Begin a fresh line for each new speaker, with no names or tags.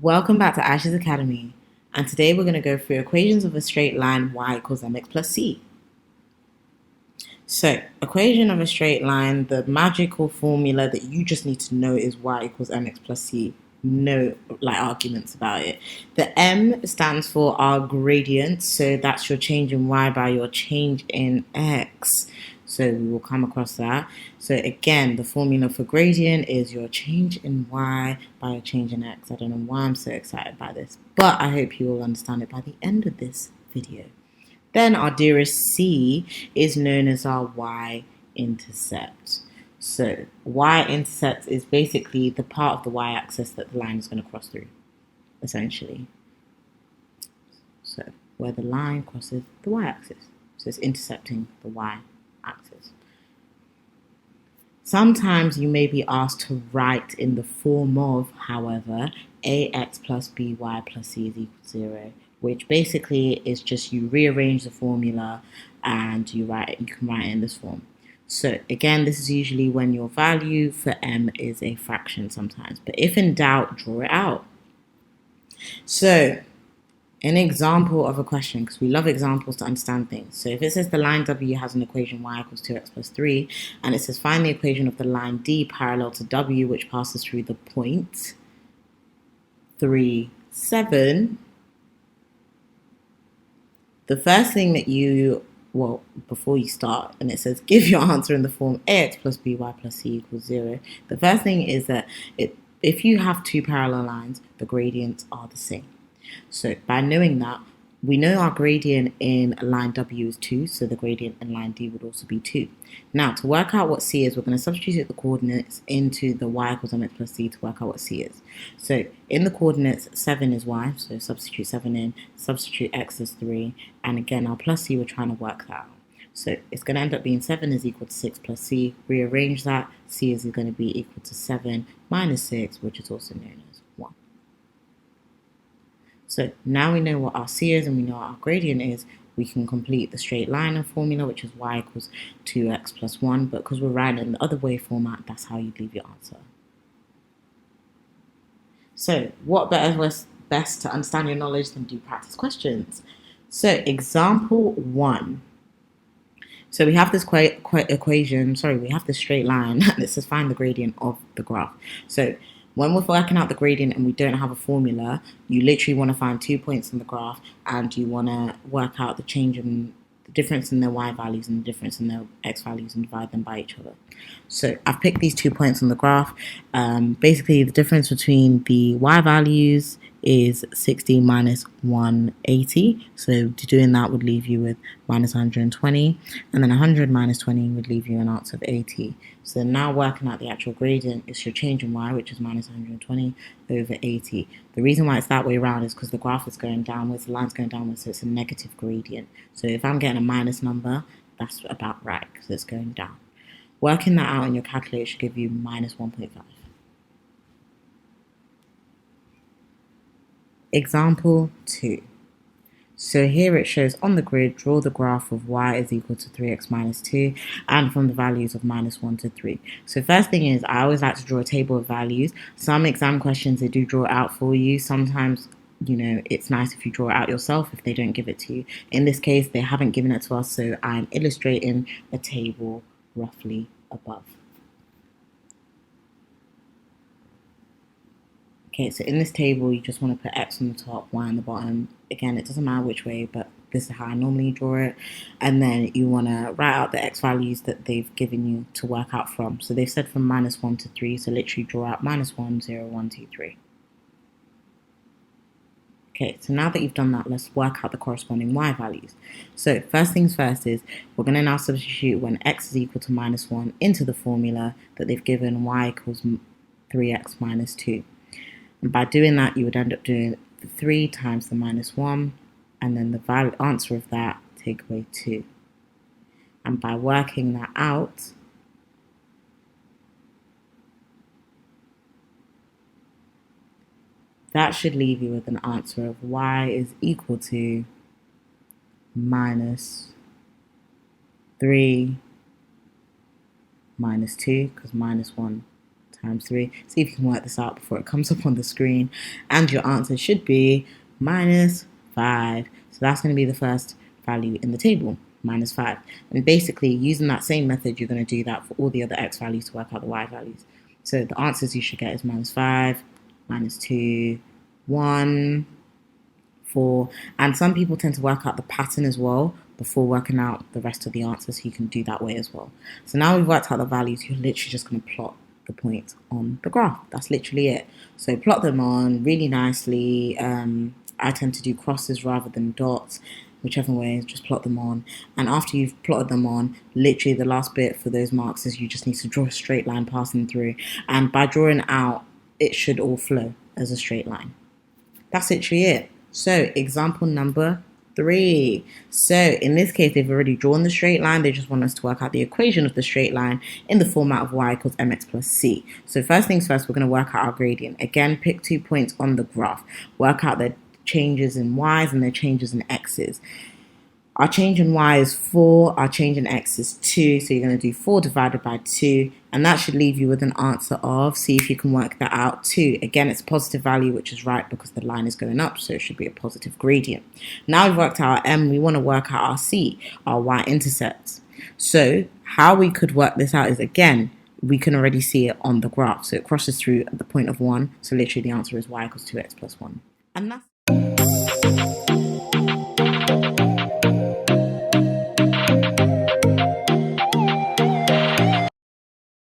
Welcome back to Aisha's Academy, and today we're going to go through equations of a straight line y equals mx plus c. So, equation of a straight line, the magical formula that you just need to know is y equals mx plus c. No arguments about it. The m stands for our gradient, so that's your change in y by your change in x. So we will come across that. So again, the formula for gradient is your change in y by your change in x. I don't know why I'm so excited by this, but I hope you will understand it by the end of this video. Then our dearest c is known as our y-intercept. So y-intercept is basically the part of the y-axis that the line is going to cross through, essentially. So where the line crosses the y-axis. So it's intercepting the y-axis. Sometimes you may be asked to write in the form of, however, ax plus by plus c is equal to 0, which basically is just you rearrange the formula and you can write it in this form. So again, this is usually when your value for m is a fraction sometimes, but if in doubt, draw it out. So an example of a question, because we love examples to understand things. So if it says the line W has an equation y equals 2x plus 3, and it says find the equation of the line D parallel to W, which passes through the point 3, 7, the first thing that before you start, and it says give your answer in the form ax plus by plus c equals 0, the first thing is that if you have two parallel lines, the gradients are the same. So by knowing that, we know our gradient in line W is 2, so the gradient in line D would also be 2. Now, to work out what C is, we're going to substitute the coordinates into the y equals mx plus c to work out what C is. So in the coordinates, 7 is y, so substitute 7 in, substitute x is 3, and again, our plus c, we're trying to work that out. So it's going to end up being 7 is equal to 6 plus c. Rearrange that, c is going to be equal to 7 minus 6, which is also known as 1. So now we know what our c is and we know what our gradient is, we can complete the straight line formula, which is y equals 2x plus 1, but because we're writing in the other way format, that's how you leave your answer. So what better was best to understand your knowledge than do practice questions? So example 1. So we have this we have this straight line, and it says find the gradient of the graph. So when we're working out the gradient and we don't have a formula, you literally want to find 2 points in the graph and you want to work out the difference in their y values and the difference in their x values and divide them by each other. So I've picked these 2 points on the graph. Basically, the difference between the y values is 60 minus 180. So doing that would leave you with minus 120. And then 100 minus 20 would leave you an answer of 80. So now working out the actual gradient is your change in y, which is minus 120 over 80. The reason why it's that way around is because the graph is going downwards, the line's going downwards, so it's a negative gradient. So if I'm getting a minus number, that's about right, because it's going down. Working that out in your calculator should give you minus 1.5. Example 2. So here it shows on the grid, draw the graph of y is equal to 3x minus 2 and from the values of minus 1 to 3. So first thing is, I always like to draw a table of values. Some exam questions, they do draw it out for you. Sometimes, it's nice if you draw it out yourself if they don't give it to you. In this case, they haven't given it to us, so I'm illustrating a table roughly above. Okay, so in this table, you just want to put x on the top, y on the bottom. Again, it doesn't matter which way, but this is how I normally draw it. And then you want to write out the x values that they've given you to work out from. So they've said from minus 1 to 3, so literally draw out minus 1, 0, 1, 2, 3. Okay, so now that you've done that, let's work out the corresponding y values. So first things first is, we're going to now substitute when x is equal to minus 1 into the formula that they've given y equals 3x minus 2. And by doing that, you would end up doing 3 times the minus 1, and then the answer of that, take away 2. And by working that out, that should leave you with an answer of y is equal to minus 3 minus 2, because minus 1 times 3. See if you can work this out before it comes up on the screen. And your answer should be minus 5. So that's going to be the first value in the table, minus 5. And basically, using that same method, you're going to do that for all the other x values to work out the y values. So the answers you should get is minus 5, minus 2, 1, 4. And some people tend to work out the pattern as well before working out the rest of the answers, so you can do that way as well. So now we've worked out the values, you're literally just going to plot the points on the graph. That's literally it. So plot them on really nicely. I tend to do crosses rather than dots, whichever way, just plot them on. And after you've plotted them on, literally the last bit for those marks is you just need to draw a straight line passing through. And by drawing out, it should all flow as a straight line. That's literally it. So example number 3. So in this case, they've already drawn the straight line. They just want us to work out the equation of the straight line in the format of y equals mx plus c. So first things first, we're going to work out our gradient. Again, pick 2 points on the graph. Work out their changes in y's and their changes in x's. Our change in y is 4, our change in x is 2, so you're going to do 4 divided by 2, and that should leave you with an answer of, see if you can work that out, 2. Again, it's a positive value, which is right because the line is going up, so it should be a positive gradient. Now we've worked out our m, we want to work out our c, our y-intercepts. So how we could work this out is, again, we can already see it on the graph, so it crosses through at the point of 1, so literally the answer is y equals 2x plus 1. And that's